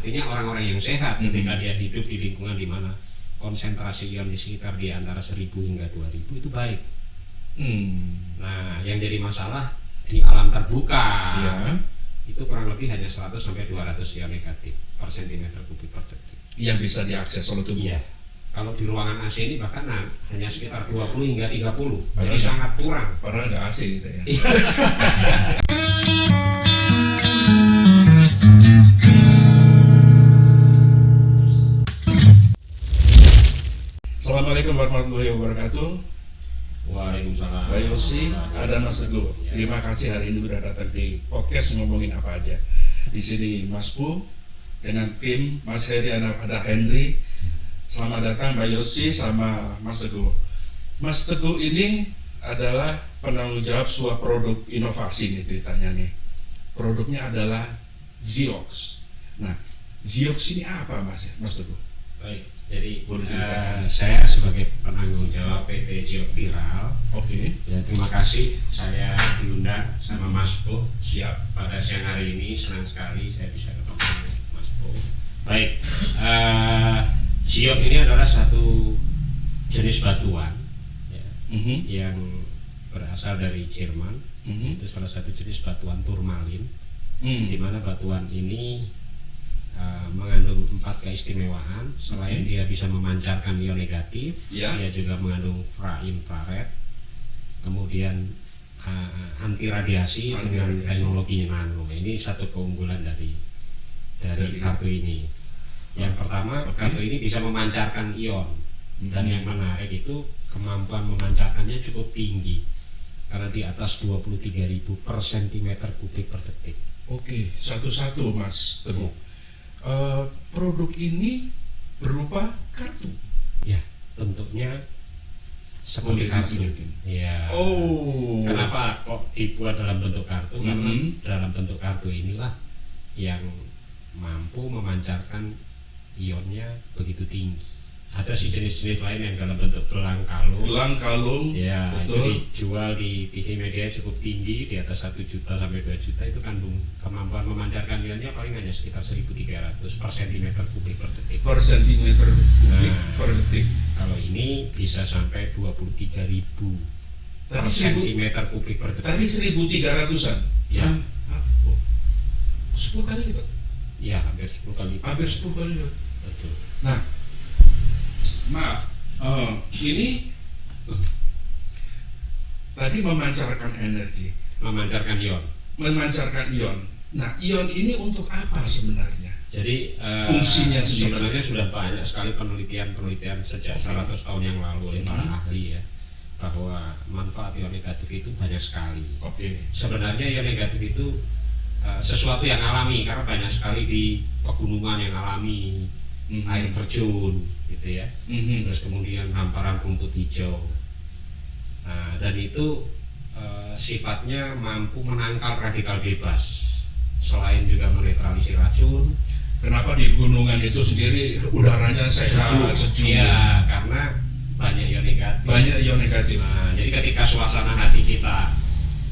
Artinya orang-orang yang sehat ketika dia hidup di lingkungan di mana konsentrasi ion di sekitar di antara 1000 hingga 2000 itu baik. Nah, yang jadi masalah di alam terbuka itu kurang lebih hanya 100 sampai 200 ion negatif per sentimeter kubik per detik yang bisa diakses oleh tubuh. Iya. Kalau di ruangan AC ini bahkan hanya sekitar 20 hingga 30. Jadi sangat kurang. Padahal nggak AC gitu ya. Assalamualaikum warahmatullahi wabarakatuh. Waalaikumsalam. Pak Yosi, ada Mas Teguh. Terima kasih hari ini sudah datang di podcast ngomongin apa aja. Di sini Mas Bu dengan tim Mas Heri, ada Henry. Selamat datang Pak Yosi sama Mas Teguh. Mas Teguh ini adalah penanggung jawab sebuah produk inovasi nih ceritanya nih. Produknya adalah Ziox. Nah, Ziox ini apa Mas Teguh? Baik, jadi saya sebagai penanggung jawab PT Ziox Viral. Oke. Ya, terima kasih saya diundang sama Mas Bu. Siap. Pada siang hari ini senang sekali saya bisa ketemu Mas Bu. Baik, Ziox ini adalah satu jenis batuan ya, yang berasal dari Jerman. Itu salah satu jenis batuan turmalin, di mana batuan ini mengandung 4 keistimewaan. Selain dia bisa memancarkan ion negatif, dia juga mengandung infrared, kemudian anti radiasi dengan teknologi nano. Ini satu keunggulan dari kartu ini. Yang pertama, kartu ini bisa memancarkan ion, dan yang menarik itu kemampuan memancarkannya cukup tinggi karena di atas 23.000 per sentimeter kubik per detik. Oke, satu-satu Mas Teguh. Produk ini berupa kartu. Ya, bentuknya seperti kartu. Ya. Oh. Kenapa kok dibuat dalam bentuk kartu? Karena dalam bentuk kartu inilah yang mampu memancarkan ionnya begitu tinggi. Ada sih jenis-jenis lain yang dalam bentuk gelang kalung. Gelang kalung. Ya, betul. itu dijual di TV media cukup tinggi, di atas 1 juta sampai 2 juta. Itu kandung kemampuan memancarkan ionnya paling hanya sekitar 1.300 per sentimeter kubik per detik. Per sentimeter kubik per detik. Kalau ini bisa sampai 23.000 per sentimeter kubik per detik. Tadi 1.300-an. Ya. 10 kali lipat. Ya, hampir 10 kali lipat. Hampir 10 kali lipat. Betul. Nah, maaf, ini tadi memancarkan energi, Memancarkan ion. memancarkan ion. Nah, ion ini untuk apa sebenarnya? Jadi fungsinya sebenarnya sudah banyak sekali penelitian sejak 100 tahun yang lalu oleh para ahli ya, bahwa manfaat ion negatif itu banyak sekali. Sebenarnya ion negatif itu sesuatu yang alami karena banyak sekali di pegunungan yang alami, air terjun gitu ya, terus kemudian hamparan rumput hijau. Dan itu sifatnya mampu menangkal radikal bebas, selain juga menetralisir racun. Kenapa di gunungan itu sendiri udaranya sejuk? Ya, karena banyak ion negatif. Nah, jadi ketika suasana hati kita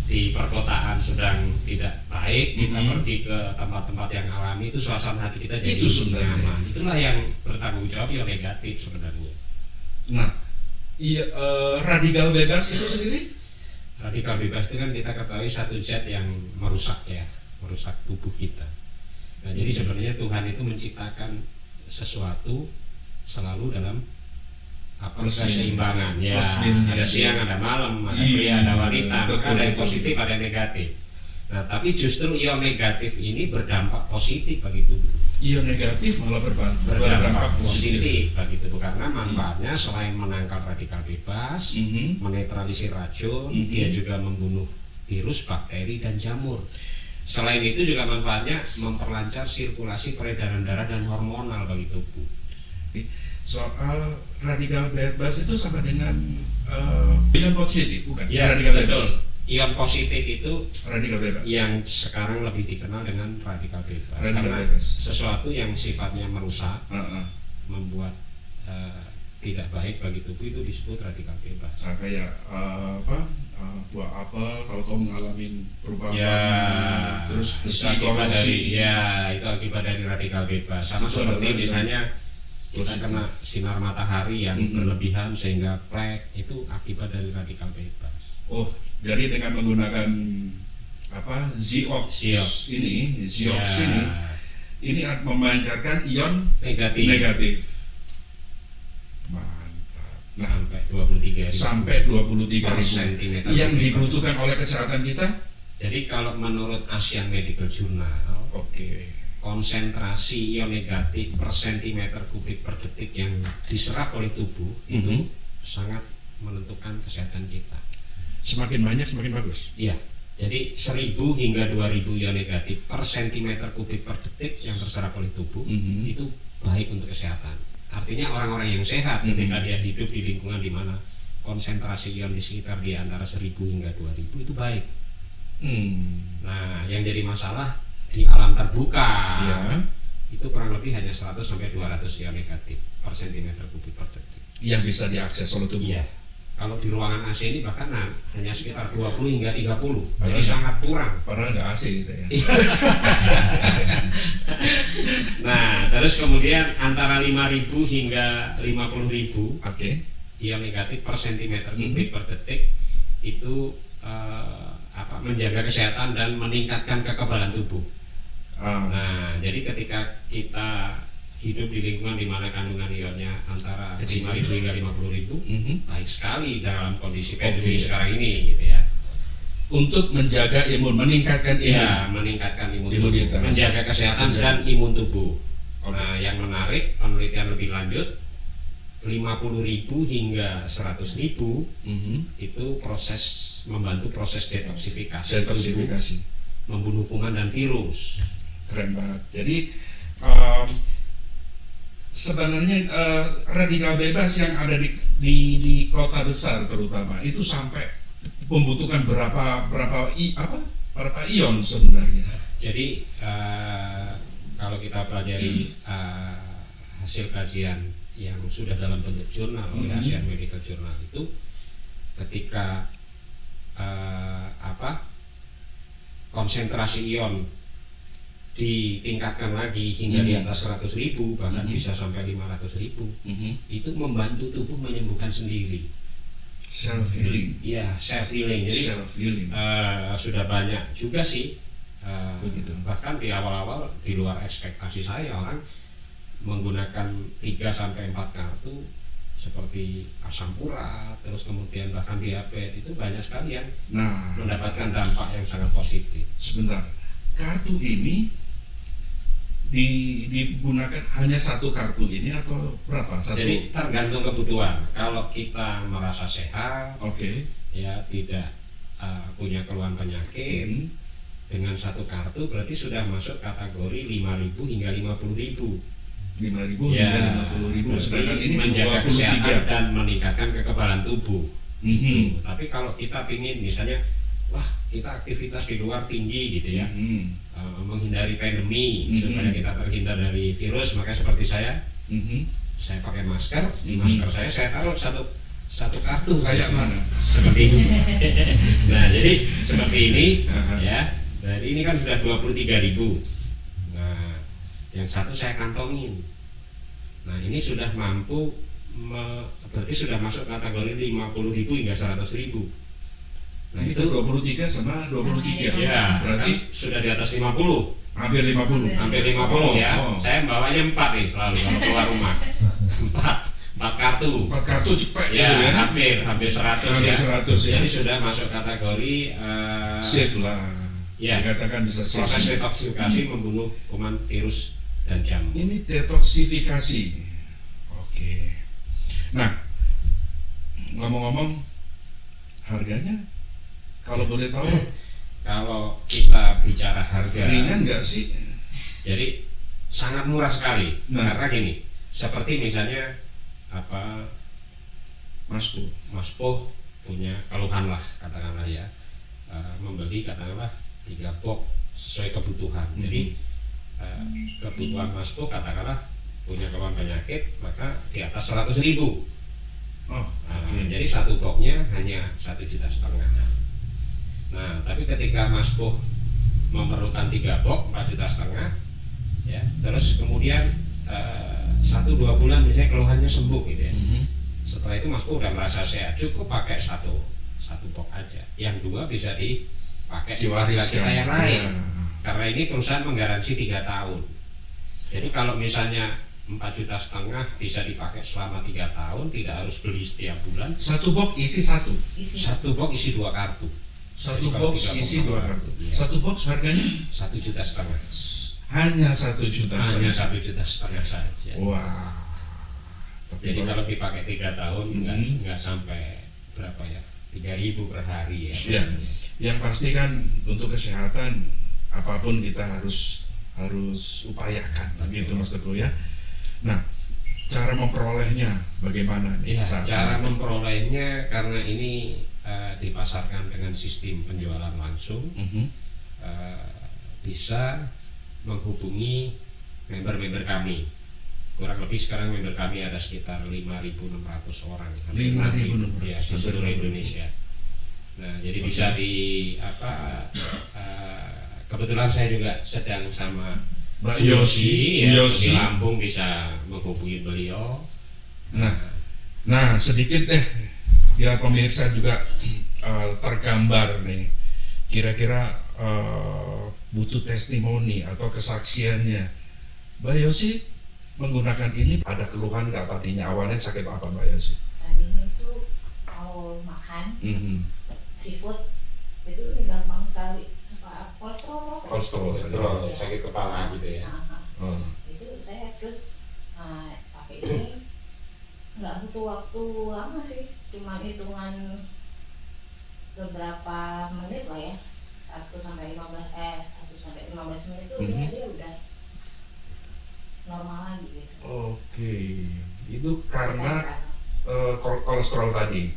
di perkotaan sedang tidak baik, kita pergi ke tempat-tempat yang alami, itu suasana hati kita jadi nyaman. Itulah yang bertanggung jawab ion negatif sebenarnya. Nah, radikal bebas itu sendiri? Radikal bebas itu kan kita ketahui satu zat yang merusak tubuh kita. Nah, jadi sebenarnya Tuhan itu menciptakan sesuatu selalu dalam keseimbangan ya, ada siang, ada malam, ada pria, ada wanita, ada yang positif, ada yang negatif. Nah, tapi justru ion negatif ini berdampak positif bagi tubuh. Ion negatif malah berdampak positif bagi tubuh karena manfaatnya selain menangkal radikal bebas, menetralisir racun, dia juga membunuh virus, bakteri, dan jamur. Selain itu juga manfaatnya memperlancar sirkulasi peredaran darah dan hormonal bagi tubuh. Soal radikal bebas itu sama dengan ion positif, bukan? Ya, radikal betul. bebas. Ion positif itu radikal bebas, yang sekarang lebih dikenal dengan radikal bebas. Radikal karena bebas. Sesuatu yang sifatnya merusak, membuat tidak baik bagi tubuh itu disebut radikal bebas. Kayak buah apel kalau kau mengalami perubahan terus besi korosi, itu akibat dari radikal bebas. Sama itu seperti misalnya kita kena sinar matahari yang berlebihan sehingga plek, itu akibat dari radikal bebas. Oh, jadi dengan menggunakan Ziox ini memancarkan ion negatif. Mantap. Nah, sampai 23.000 yang dibutuhkan oleh kesehatan kita. Jadi kalau menurut Asian Medical Journal, konsentrasi ion negatif per sentimeter kubik per detik yang diserap oleh tubuh itu sangat menentukan kesehatan kita. Semakin banyak semakin bagus. Iya. Jadi 1000 hingga 2000 ion negatif per sentimeter kubik per detik yang terserap oleh tubuh itu baik untuk kesehatan. Artinya orang-orang yang sehat ketika dia hidup di lingkungan di mana konsentrasi ion di sekitar dia antara 1000 hingga 2000 itu baik. Nah, yang jadi masalah di alam terbuka itu kurang lebih hanya 100 sampai 200 ion negatif per sentimeter kubik per detik yang bisa diakses oleh tubuh. Iya. Kalau di ruangan AC ini bahkan hanya sekitar 20 hingga 30, jadi sangat kurang. Padahal nggak AC gitu ya. Nah, terus kemudian antara 5.000 hingga 50.000 ion negatif per sentimeter kubik per detik itu menjaga kesehatan dan meningkatkan kekebalan tubuh. Nah, jadi ketika kita hidup di lingkungan di mana kandungan ionnya antara 5.000 hingga 50.000, baik sekali dalam kondisi pandemi sekarang ini gitu ya. Untuk menjaga imun, meningkatkan imun tubuh, menjaga kesehatan dan imun tubuh. Nah, yang menarik penelitian lebih lanjut 50.000 hingga 100.000 itu membantu proses detoksifikasi. Membunuh kuman dan virus. Keren banget. Jadi sebenarnya radikal bebas yang ada di kota besar terutama itu sampai membutuhkan berapa ion sebenarnya. Jadi kalau kita pelajari hasil kajian yang sudah dalam bentuk jurnal oleh Asian Medical Journal itu ketika konsentrasi ion ditingkatkan lagi hingga di atas 100.000 bahkan bisa sampai 500.000 itu membantu tubuh menyembuhkan sendiri. Self healing. Iya, self healing. Jadi sudah banyak juga sih. Bahkan di awal-awal di luar ekspektasi saya orang menggunakan 3-4 kartu seperti asam urat, terus kemudian bahkan diabetes itu banyak sekali yang mendapatkan dampak yang sangat positif. Sebentar, kartu ini digunakan hanya satu kartu ini atau berapa? Jadi tergantung kebutuhan. Kalau kita merasa sehat, ya tidak punya keluhan penyakit, dengan satu kartu berarti sudah masuk kategori 5.000 hingga 50.000. 5.000 hingga 50.000. Sedangkan ini menjaga kesehatan dan meningkatkan kekebalan tubuh. Tapi kalau kita ingin misalnya, kita aktivitas di luar tinggi gitu ya, menghindari pandemi supaya kita terhindar dari virus, maka seperti saya pakai masker. Di masker saya taruh satu kartu. Kayak mana? Seperti ini. Nah, jadi seperti ini ya. Jadi ini kan sudah 23.000. Nah, yang satu saya kantongin. Nah, ini sudah mampu berarti sudah masuk kategori 50.000 hingga 100.000. Nah, ini itu 23 sama 23. Ya, berarti kan sudah di atas 50. Hampir 50. Hampir 50 ya. Saya bawanya 4 nih selalu kalau keluar rumah. 4 kartu. 4 kartu cepet ya, gitu ya. Hampir 100 hampir ya. 100 ya. Jadi sudah masuk kategori safe lah. Ya, dikatakan bisa safe. Proses detoksifikasi membunuh kuman, virus dan jamur. Ini detoksifikasi. Oke. Nah, ngomong-ngomong harganya kalau boleh tahu, kalau kita bicara harga ringan nggak sih? Jadi sangat murah sekali. Karena gini, seperti misalnya Mas Po punya keluhan lah katakanlah ya, membeli katakanlah 3 box sesuai kebutuhan. Jadi kebutuhan Mas Po katakanlah punya keluhan penyakit, maka di atas 100.000. Jadi satu boxnya hanya 1,5 juta. Nah, tapi ketika Mas Puh memerlukan 3 box 4,5 juta, ya, terus kemudian 1-2 bulan misalnya keluhannya sembuh gitu ya. Setelah itu Mas Puh udah merasa sehat, cukup pakai satu box aja. Yang 2 bisa dipakai di warga kita yang lain. Karena ini perusahaan menggaransi 3 tahun. Jadi kalau misalnya 4,5 juta bisa dipakai selama 3 tahun, tidak harus beli setiap bulan. Satu box isi satu. Satu box isi 2 kartu. Satu box isi 2 kartu. Iya. Satu box harganya 1,5 juta. Hanya 1,5 juta. Hanya 1,5 juta saja. Wah. Jadi kalau dipakai 3 tahun nggak sampai berapa ya? 3.000 per hari ya. Ya. Yang pasti kan untuk kesehatan apapun kita harus upayakan, gitu Mas Teguh ya. Nah, cara memperolehnya bagaimana nih? Ya, cara memperolehnya karena ini dipasarkan dengan sistem penjualan langsung, bisa menghubungi member-member kami. Kurang lebih sekarang member kami ada sekitar 5.600 orang. 5.600 ya, di seluruh Indonesia. Nah, jadi bisa kebetulan saya juga sedang sama Mbak Yosi ya, di Lampung, bisa menghubungi beliau. Nah sedikit deh biar pemirsa juga tergambar nih, kira-kira butuh testimoni atau kesaksiannya. Mbak Yosi menggunakan ini, ada keluhan nggak tadinya? Awalnya sakit apa Mbak Yosi? Tadinya itu kalau makan seafood itu gampang sekali kolesterol, sakit kepala gitu ya. Itu saya terus pakai ini nggak butuh waktu lama sih, cuma hitungan beberapa menit lah ya, 1 sampai 15 menit itu dia udah normal lagi gitu. Oke, itu karena kolesterol tadi.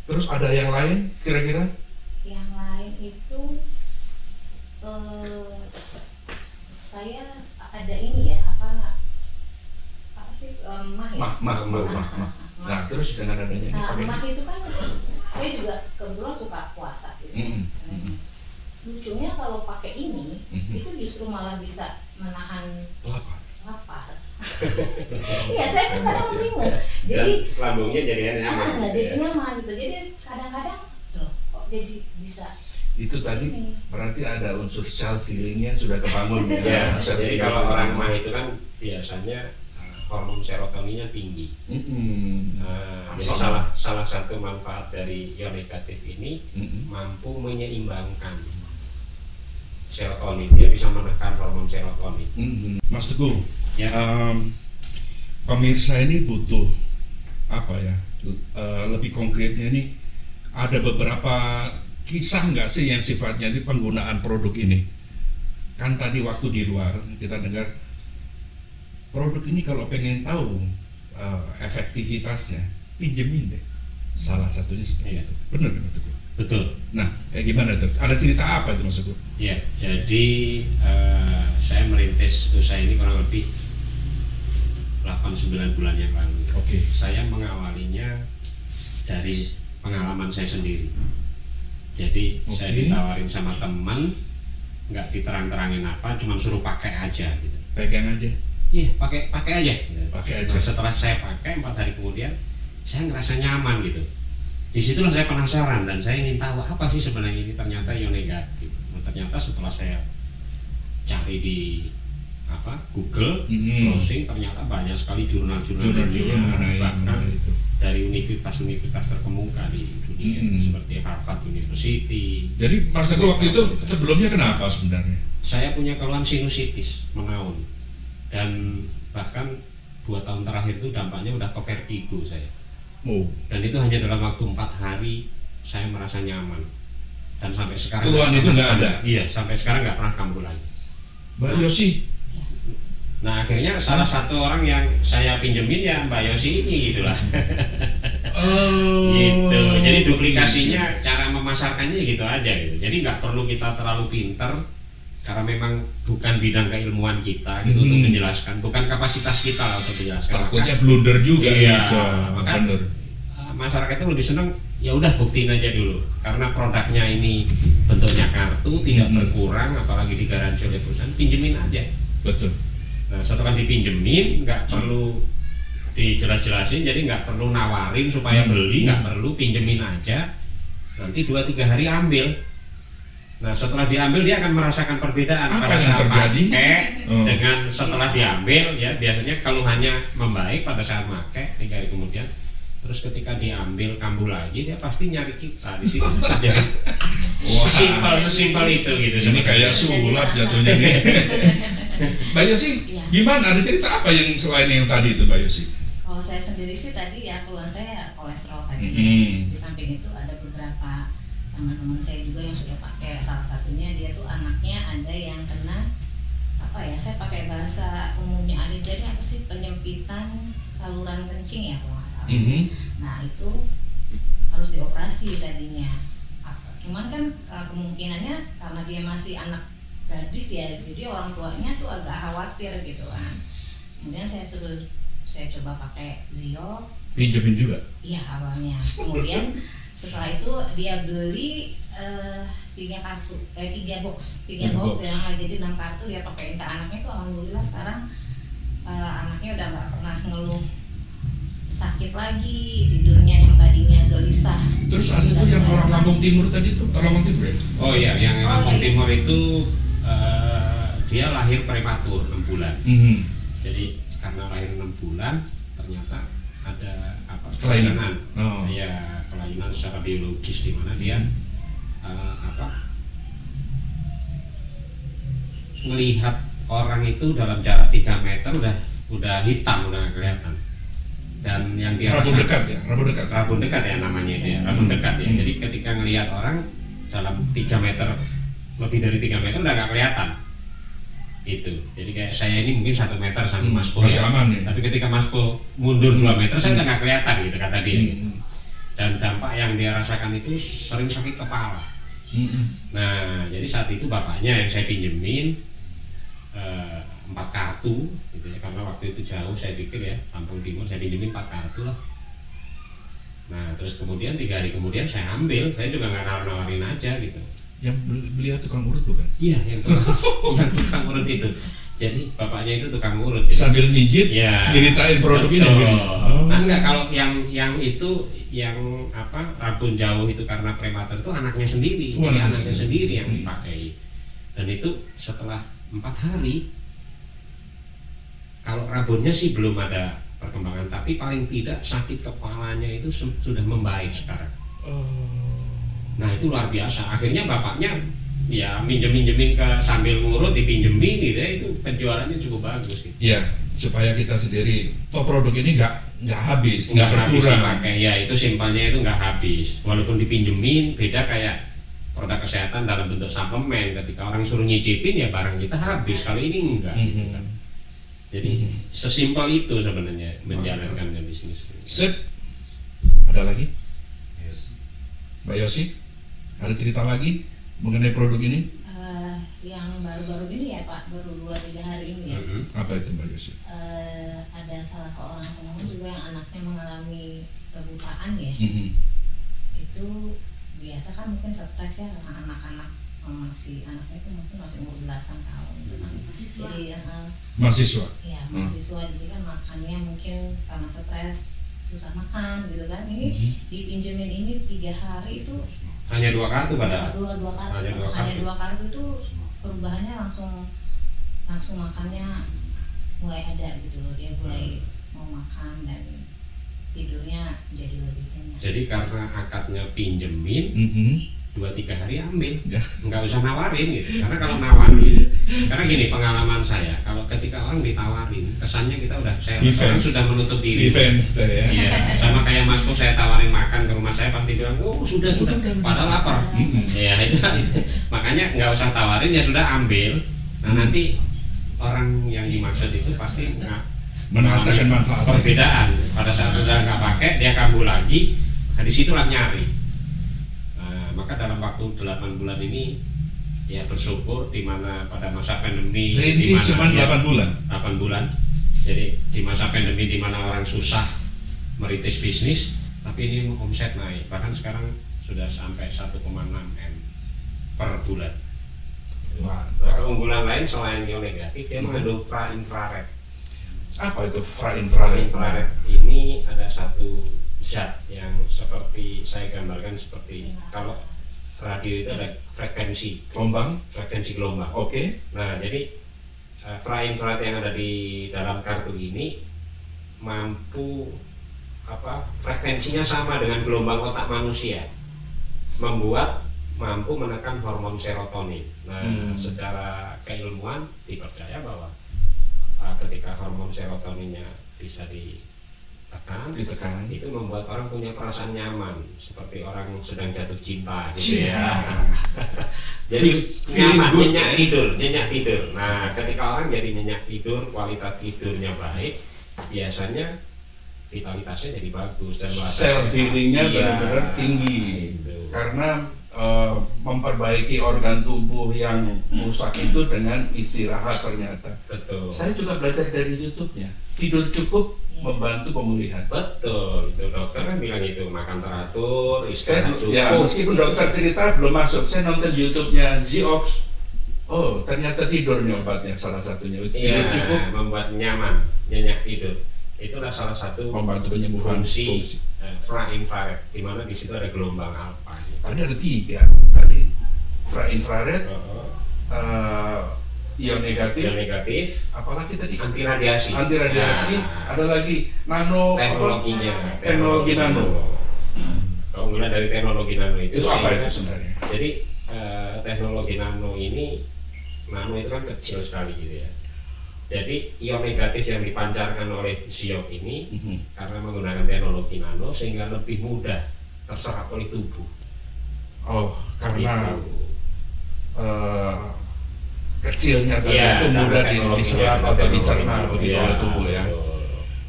Terus ada yang lain kira-kira? Yang lain itu saya ada ini ya, apa sih, mah ya? Mah. Nah, terus dengan adanya ini mah itu kan saya juga kebetulan suka puasa gitu. Lucunya kalau pakai ini itu justru malah bisa menahan lapar. Iya, saya pun kadang bingung. Jadi lambungnya jadi nyaman. Jadi nyaman gitu. Jadi kadang-kadang loh, kok jadi bisa. Itu tadi berarti ada unsur self healingnya sudah kebangun ya. Jadi kalau orang mah itu kan biasanya hormon serotoninnya tinggi. Jadi salah satu manfaat dari ion negatif ini mampu menyeimbangkan serotonin, dia bisa menekan hormon serotonin. Mas Teguh, ya. Pemirsa ini butuh apa ya? Lebih konkretnya nih, ada beberapa kisah nggak sih yang sifatnya ini penggunaan produk ini? Kan tadi waktu di luar kita dengar produk ini kalau pengen tahu efektivitasnya, pinjemin deh. Salah satunya seperti itu. Benar kan Mas Teguh? Betul. Nah, kayak gimana tuh? Ada cerita apa itu Mas Teguh? Ya, jadi saya merintis usaha ini kurang lebih 8-9 bulan yang lalu. Oke. Saya mengawalinya dari pengalaman saya sendiri. Jadi saya ditawarin sama teman, nggak diterang-terangin apa, cuma suruh pakai aja gitu. Pegang aja. Iya, pakai aja. Pakai aja. Nah, setelah saya pakai 4 hari kemudian, saya ngerasa nyaman gitu. Disitulah saya penasaran dan saya ingin tahu apa sih sebenarnya ini. Ternyata ion negatif. Nah, ternyata setelah saya cari di Google, browsing, ternyata banyak sekali jurnal-jurnal bahkan itu dari universitas-universitas terkemuka di dunia seperti Harvard University. Jadi Mas Teguh waktu itu sebelumnya kenapa sebenarnya? Saya punya keluhan sinusitis mengaun dan bahkan 2 tahun terakhir itu dampaknya udah ke vertigo saya. Dan itu hanya dalam waktu 4 hari saya merasa nyaman dan sampai sekarang keluhan itu nggak ada. Iya, sampai sekarang nggak pernah kambuh lagi. Mbak Yosi. Nah, akhirnya salah satu orang yang saya pinjemin ya Mbak Yosi ini gitulah. Gitu. Jadi duplikasinya, cara memasarkannya gitu aja gitu. Jadi nggak perlu kita terlalu pinter karena memang bukan bidang keilmuan kita gitu untuk menjelaskan, bukan kapasitas kita lah untuk menjelaskan. Takutnya blunder juga. Iya, gitu. maka Bener. masyarakat itu lebih senang ya udah buktiin aja dulu, karena produknya ini bentuknya kartu tidak berkurang, apalagi digaransi oleh perusahaan, pinjemin aja. Betul. Nah, setelah dipinjemin nggak perlu dijelas-jelasin, jadi nggak perlu nawarin supaya beli, nggak perlu, pinjemin aja, nanti 2-3 hari ambil. Nah, setelah diambil dia akan merasakan perbedaan Apa pada yang saat terjadi? pakai dengan setelah diambil, ya biasanya keluhannya membaik pada saat pakai 3 hari kemudian. Terus ketika diambil kambuh lagi, dia pasti nyari kita di situ. Jadi sesimpel itu gitu. Ini kayak sulap jatuhnya nih. Mbak Yosi, gimana? Ada cerita apa yang selain yang tadi itu, Mbak Yosi? Kalau saya sendiri sih tadi ya keluhan saya kolesterol tadi. Di samping itu ada beberapa teman-teman saya juga yang sudah pakai, salah satunya dia tuh anaknya ada yang kena apa ya, saya pakai bahasa umumnya ada, jadi apa sih, penyempitan saluran kencing ya kalau nggak salah. Nah itu harus dioperasi tadinya. Cuman kan kemungkinannya karena dia masih anak gadis ya, jadi orang tuanya tuh agak khawatir gitu kan. Kemudian saya coba pakai Zio. Pinjemin juga? Iya awalnya. Kemudian setelah itu dia beli 3 box ya, jadi 6 kartu dia pakai ke anaknya tuh, alhamdulillah sekarang anaknya udah nggak pernah ngeluh sakit lagi, tidurnya yang tadinya gelisah. Terus ada tuh yang orang Lampung Timur tadi tuh, Lampung Timur ya? Oh iya, yang Lampung Timur itu dia lahir prematur 6 bulan. Jadi karena lahir 6 bulan ternyata ada apa, kelainan. Ya, kelainan secara biologis di mana dia melihat orang itu dalam jarak 3 meter udah hitam, udah kelihatan. Dan yang dia Rabun dekat ya namanya itu ya, rabun dekat ya. Jadi ketika ngelihat orang dalam 3 meter, lebih dari 3 meter udah nggak kelihatan. Itu. Jadi kayak saya ini mungkin 1 meter sama Mas Po ya. Tapi ketika Mas Po mundur 2 meter saya udah nggak kelihatan gitu kata dia. Gitu. Dan dampak yang dia rasakan itu sering sakit kepala. Nah, jadi saat itu bapaknya yang saya pinjemin 4 kartu gitu ya, karena waktu itu jauh, saya pikir ya Lampung Timur, saya pinjemin 4 kartu lah. Nah terus kemudian 3 hari kemudian saya ambil, saya juga nggak nawarin aja gitu. Yang beliau tukang urut bukan? Iya, yang tukang urut itu. Jadi bapaknya itu tukang urut ya. Sambil mijit ya, diritain produk ini gitu. Nah enggak, kalau yang itu yang apa, rabun jauh itu karena prematur itu anaknya sendiri. Jadi anaknya sendiri yang dipakai. Dan itu setelah 4 hari. Kalau rabunnya sih belum ada perkembangan, tapi paling tidak sakit kepalanya itu sudah membaik sekarang. Nah itu luar biasa. Akhirnya bapaknya ya minjemin ke sambil ngurut dipinjemin gitu ya, itu penjualannya cukup bagus gitu. Iya, supaya kita sendiri produk ini nggak habis, nggak berkurang. Dipakai ya, itu simpelnya itu nggak habis. Walaupun dipinjemin, beda kayak produk kesehatan dalam bentuk suplemen. Ketika orang suruh nyicipin ya barang kita habis. Kalau ini enggak. Gitu kan. Jadi sesimpel itu sebenarnya menjalankan bisnis. Sip. Ada lagi? Mbak Yosi, ada cerita lagi mengenai produk ini? Yang baru-baru ini ya Pak, baru 2-3 hari ini ya. Apa itu Mbak Yosi? Ada salah seorang pengunjung juga yang anaknya mengalami kebutaan ya. Itu biasa kan mungkin stres ya, karena anak-anak anaknya itu mungkin masih umur belasan tahun gitu kan. Jadi mahasiswa. Ya, mahasiswa, jadi kan makannya mungkin karena stres susah makan gitu kan. Ini dipinjemin ini 3 hari itu hanya 2 kartu padahal. Hanya 2 kartu itu perubahannya langsung makannya mulai ada gitu loh. Dia mulai mau makan dan tidurnya jadi lebih kenyang. Jadi karena akadnya pinjemin, 2-3 hari ambil, nggak usah nawarin gitu. Karena kalau nawarin, karena gini pengalaman saya, kalau ketika orang ditawarin, kesannya kita udah orang sudah menutup diri. Defense ya. Iya, sama kayak Mas Po, saya tawarin makan ke rumah saya pasti bilang, oh sudah, padahal lapar. Ya itu. Makanya nggak usah tawarin, ya sudah ambil. Nah nanti orang yang dimaksud itu pasti merasakan manfaat. Perbedaan pada saat udah nggak pakai, dia kambuh lagi, nah disitulah nyari. Maka dalam waktu 8 bulan ini ya bersyukur di mana pada masa pandemi Rintis cuma 8 bulan. 8 bulan. Jadi di masa pandemi di mana orang susah merintis bisnis, tapi ini omset naik. Bahkan sekarang sudah sampai 1,6 M per bulan. Keunggulan lain selain ion negatif, dia mengandung infrared. Apa itu infrared? Infrared ini ada satu zat yang seperti saya gambarkan seperti kalau radio itu ada frekuensi gelombang. Oke. Nah, jadi infrared yang ada di dalam kartu ini mampu frekuensinya sama dengan gelombang otak manusia, mampu menekan hormon serotonin. Nah, secara keilmuan dipercaya bahwa ketika hormon serotoninnya bisa ditekan, itu membuat orang punya perasaan nyaman, seperti orang sedang jatuh cinta gitu ya. Jadi nyaman, nyenyak tidur. Nah, ketika orang jadi nyenyak tidur, kualitas tidurnya baik, biasanya vitalitasnya jadi bagus dan self healingnya benar-benar tinggi gitu. Karena memperbaiki organ tubuh yang rusak itu dengan istirahat ternyata. Betul. Saya juga belajar dari YouTube-nya. Tidur cukup membantu pemulihan. Betul, itu dokter kan bilang itu, makan teratur, istirahat cukup. Ya, meskipun dokter cerita belum masuk, saya nonton YouTube-nya Ziox. Oh, ternyata tidurnya obatnya salah satunya. Tidur cukup membuat nyaman, nyenyak tidur. Itulah salah satu membantu penyembuhan fungsi infrared, di mana di situ ada gelombang alfa. Tadi ada 3 tadi, infrared, ion negatif, apalagi tadi anti radiasi, ada lagi teknologi nano. Keunggulan dari teknologi nano itu apa itu sebenarnya? Jadi teknologi nano itu kan kecil sekali gitu ya. Jadi ion negatif yang dipancarkan oleh Ziok ini karena menggunakan teknologi nano sehingga lebih mudah terserap oleh tubuh. Oh, karena kecilnya tadi itu mudah diserap atau dicerna oleh tubuh ya.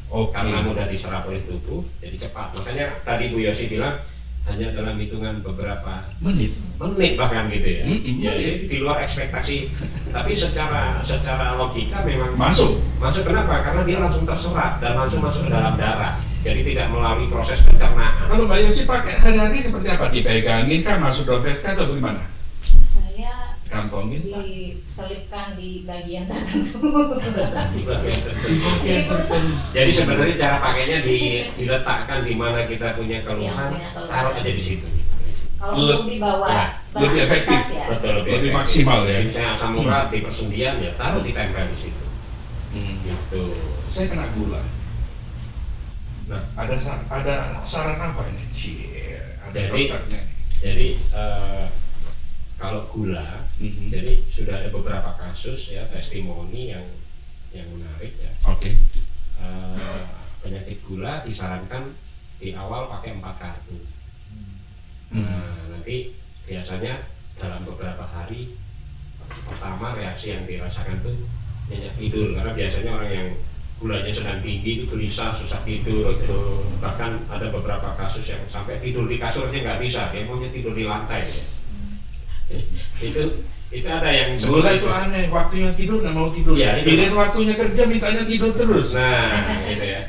Okay. Karena mudah diserap oleh tubuh, jadi cepat. Makanya tadi Bu Yosi bilang hanya dalam hitungan beberapa menit bahkan gitu ya. Jadi di luar ekspektasi. Tapi secara logika memang masuk. Kenapa? Karena dia langsung terserap dan langsung masuk ke dalam darah. Jadi tidak melalui proses pencernaan. Kalau Mbak Yosi pakai hari-hari seperti apa? Dipegangin kan, masuk dompet kan, atau bagaimana? Saya kantongin diselipkan di bagian tertentu. Jadi sebenarnya cara pakainya diletakkan di mana kita punya keluhan, taruh aja di situ. Kalau untuk di bawah lebih efektif, ya? Betul, lebih maksimal ya. Misalnya asam urat di persendian ya taruh ditempel di situ. Gitu. Saya kena gula. Nah, ada saran apa ini? Jadi kalau gula, jadi sudah ada beberapa kasus ya, testimoni yang menarik ya. Oke. Penyakit gula disarankan di awal pakai 4 kartu. Nah, nanti biasanya dalam beberapa hari pertama reaksi yang dirasakan tuh nyenyak tidur, karena biasanya orang yang gulanya sedang tinggi itu gelisah, susah tidur. Betul. Bahkan ada beberapa kasus yang sampai tidur di kasurnya nggak bisa, dia maunya tidur di lantai ya. itu ada yang gula itu aneh, waktunya tidur nggak mau tidur ya, giliran waktunya kerja mintanya tidur terus. Nah gitu ya.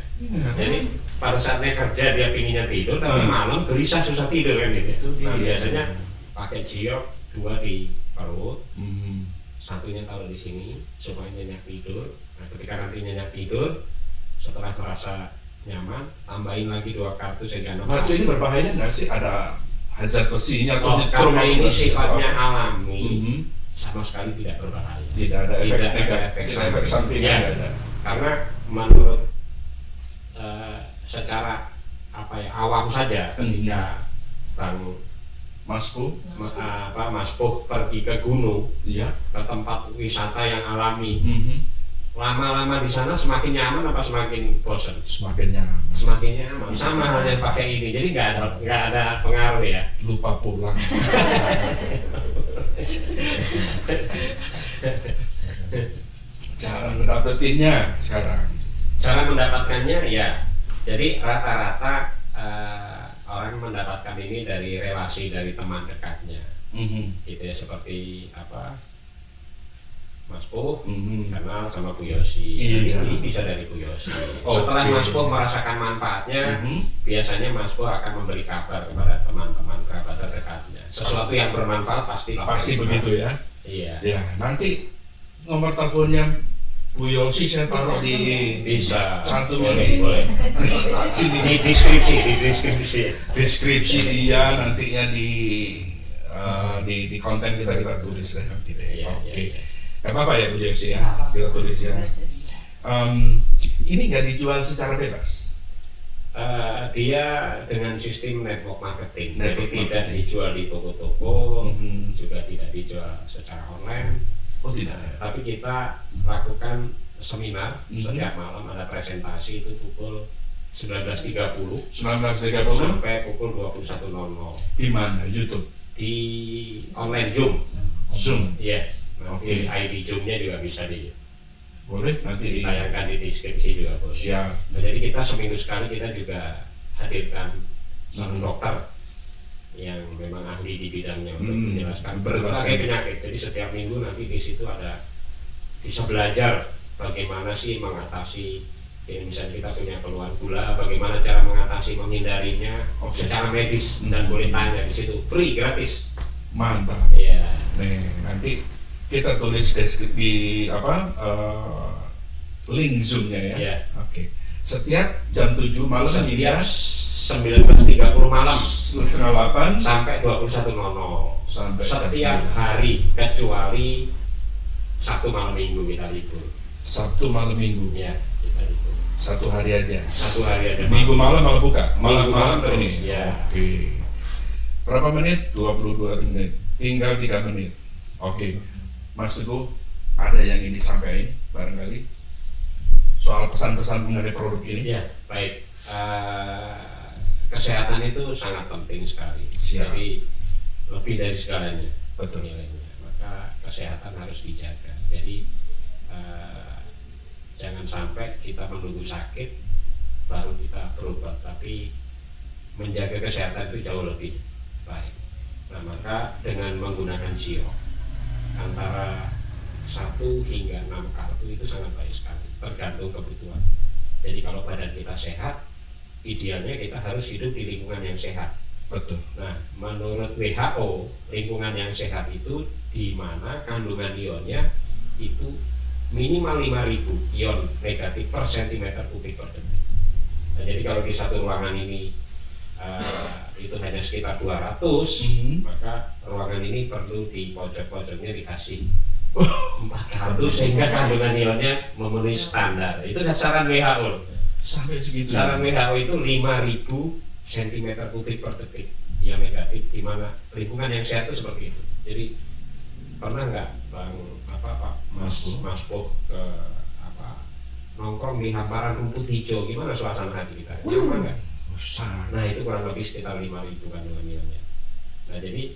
Jadi pada saatnya kerja dia pinginnya tidur, tapi malam gelisah susah tidur kan gitu. Nah biasanya pakai Ziok 2 di perut, satunya taruh di sini supaya nyenyak tidur. Nah ketika nanti nyenyak tidur, setelah terasa nyaman, tambahin lagi 2 kartu sehingga 6 kartu. Ini berbahaya nggak sih? Ada zat besinya atau karena ini sifatnya alami, sama sekali tidak berbahaya. Tidak ada efek samping ya. Karena menurut secara awam saja ketika Mas Puh pergi ke gunung, ya, ke tempat wisata yang alami, lama-lama di sana semakin nyaman apa semakin bosan? Semakin nyaman. Sama halnya pakai ini, jadi nggak ada pengaruh ya. Lupa pulang. Cara mendapatinnya sekarang. Cara mendapatkannya ya, jadi rata-rata orang mendapatkan ini dari relasi dari teman dekatnya. gitu ya, seperti apa Mas Po kenal sama Bu Yosi, ini bisa dari Bu Yosi. Setelah Mas Po merasakan manfaatnya, biasanya Mas Po akan memberi kabar kepada teman-teman kerabat terdekatnya. Sesuatu yang bermanfaat pasti begitu ya. Iya. Ya, nanti nomor teleponnya Bu Yosi saya taruh di bisa cantumnya boleh. sini Di deskripsi dia nantinya di konten kita tulis deh nanti deh. Oke. Gak apa-apa ya Bu Yosi ya, kita tulis ya. Ini nggak dijual secara bebas? Dia dengan sistem network marketing, jadi tidak dijual di toko-toko, juga tidak dijual secara online. Oh tidak ya. Tapi kita lakukan seminar setiap malam, ada presentasi itu pukul 19.30 sampai pukul 21.00. Di mana? YouTube? Di online Zoom. Iya. Nanti ID Zoom-nya juga bisa boleh nanti ditayangkan di deskripsi juga boleh. Siap. Nah, jadi kita seminggu sekali kita juga hadirkan seorang dokter yang memang ahli di bidangnya untuk menjelaskan berbagai penyakit. Jadi setiap minggu nanti di situ bisa belajar bagaimana sih mengatasi, misalnya kita punya keluhan gula, bagaimana cara mengatasi, menghindarinya secara medis, dan boleh tanya di situ, free, gratis. Mantap. Iya. Nih nanti kita tulis di link Zoom-nya ya. Iya. Oke. Setiap jam 7 malam setiap 19.30 malam setengah 8 sampai 21.00 sampai setiap hari kecuali Sabtu malam Minggu kita libur. Sabtu malam Minggu. Ya, kita libur. Satu hari aja. Minggu malam malah buka. Malam terus. ini. Ya. Oke. Berapa menit? 22 menit. Tinggal 3 menit. Oke. Mas Teguh, ada yang ingin disampaikan barangkali soal pesan-pesan mengenai produk ini? Ya, baik. Kesehatan itu sangat penting sekali. Siap. Jadi lebih dari segalanya. Betul. Nilainya. Maka kesehatan harus dijaga. Jadi jangan sampai kita menunggu sakit baru kita berobat, tapi menjaga kesehatan itu jauh lebih baik. Nah, maka dengan menggunakan GIO antara 1 hingga 6 kartu itu sangat baik sekali, tergantung kebutuhan. Jadi kalau badan kita sehat, idealnya kita harus hidup di lingkungan yang sehat. Betul. Nah, menurut WHO, lingkungan yang sehat itu di mana kandungan ionnya itu minimal 5.000 ion negatif per centimeter kubik per detik. Nah, jadi kalau di satu ruangan ini itu hanya sekitar 200, maka ruangan ini perlu di pojok-pojoknya dikasih 400 sehingga kandungan ionnya memenuhi standar. Itu saran WHO. Sampai segitu. Saran WHO itu 5.000 cm kubik per detik yang negatif, di mana lingkungan yang sehat itu seperti itu. Jadi pernah nggak Pak Mas Po ke nongkrong di hamparan rumput hijau, gimana suasana hati kita? Nyaman nggak? Nah itu kurang lebih sekitar 5.000 kandungan ionnya. Nah jadi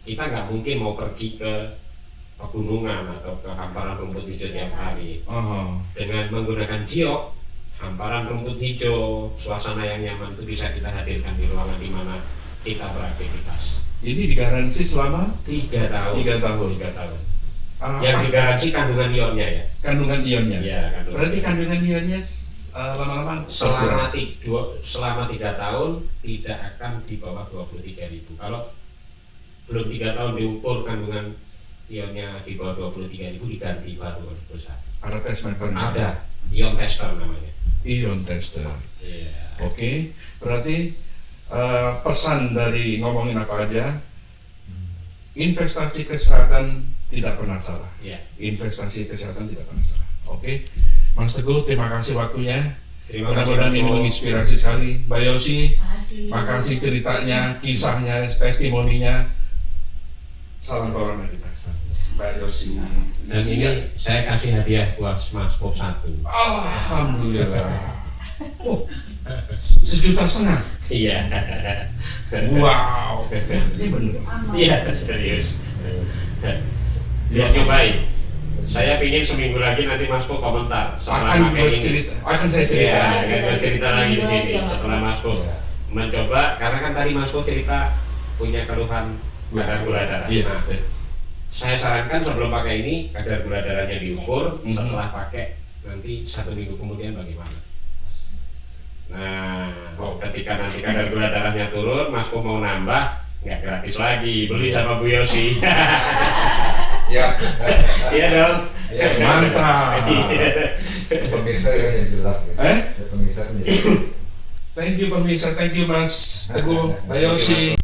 kita nggak mungkin mau pergi ke pegunungan atau ke hamparan rumput hijau tiap hari. Dengan menggunakan GIO, hamparan rumput hijau, suasana yang nyaman itu bisa kita hadirkan di ruangan di mana kita beraktivitas. Ini digaransi selama 3 tahun. 3 tahun. Yang digaransi kandungan ionnya ya. Kandungan ionnya. Ya, berarti kandungan ionnya lama-lama selama 3 tahun tidak akan di bawah 23.000. Kalau belum 3 tahun diukur kandungan ionnya di bawah 23.000 diganti baru oleh perusahaan. Ada tes meter? Ada, ion tester namanya. Ion tester. Yeah. Oke, berarti pesan dari ngomongin apa aja, investasi kesehatan tidak pernah salah. Yeah. Investasi kesehatan tidak pernah salah. Oke, Mas Teguh, terima kasih waktunya. Mudah-mudahan ini menginspirasi sekali. Mbak Yosi, makasih ceritanya, kisahnya, testimoninya. Salam corona kita. Mbak Yosi. Dan ini saya kasih hadiah buat Mas Po 1. Alhamdulillah. Oh, 1,5 juta. Iya. Wow. Ini benar. Iya, serius. Lihat nyobain. Saya pingin seminggu lagi nanti Mas Po komentar akan saya cerita. Ya, cerita lagi di sini setelah Mas Po mencoba, karena kan tadi Mas Po cerita punya keluhan kadar gula darah. Iya. Nah, saya sarankan sebelum pakai ini kadar gula darahnya diukur, setelah pakai nanti 1 minggu kemudian bagaimana. Nah, ketika nanti kadar gula darahnya turun, Mas Po mau nambah, nggak gratis lagi, beli sama Bu Yosi. Ya. Iya dong. Ya, Mantap. pemirsa yang jelas ya. Pemirsa yang jelas. Thank you pemirsa, thank you Mas Teguh, Mbak Yosi.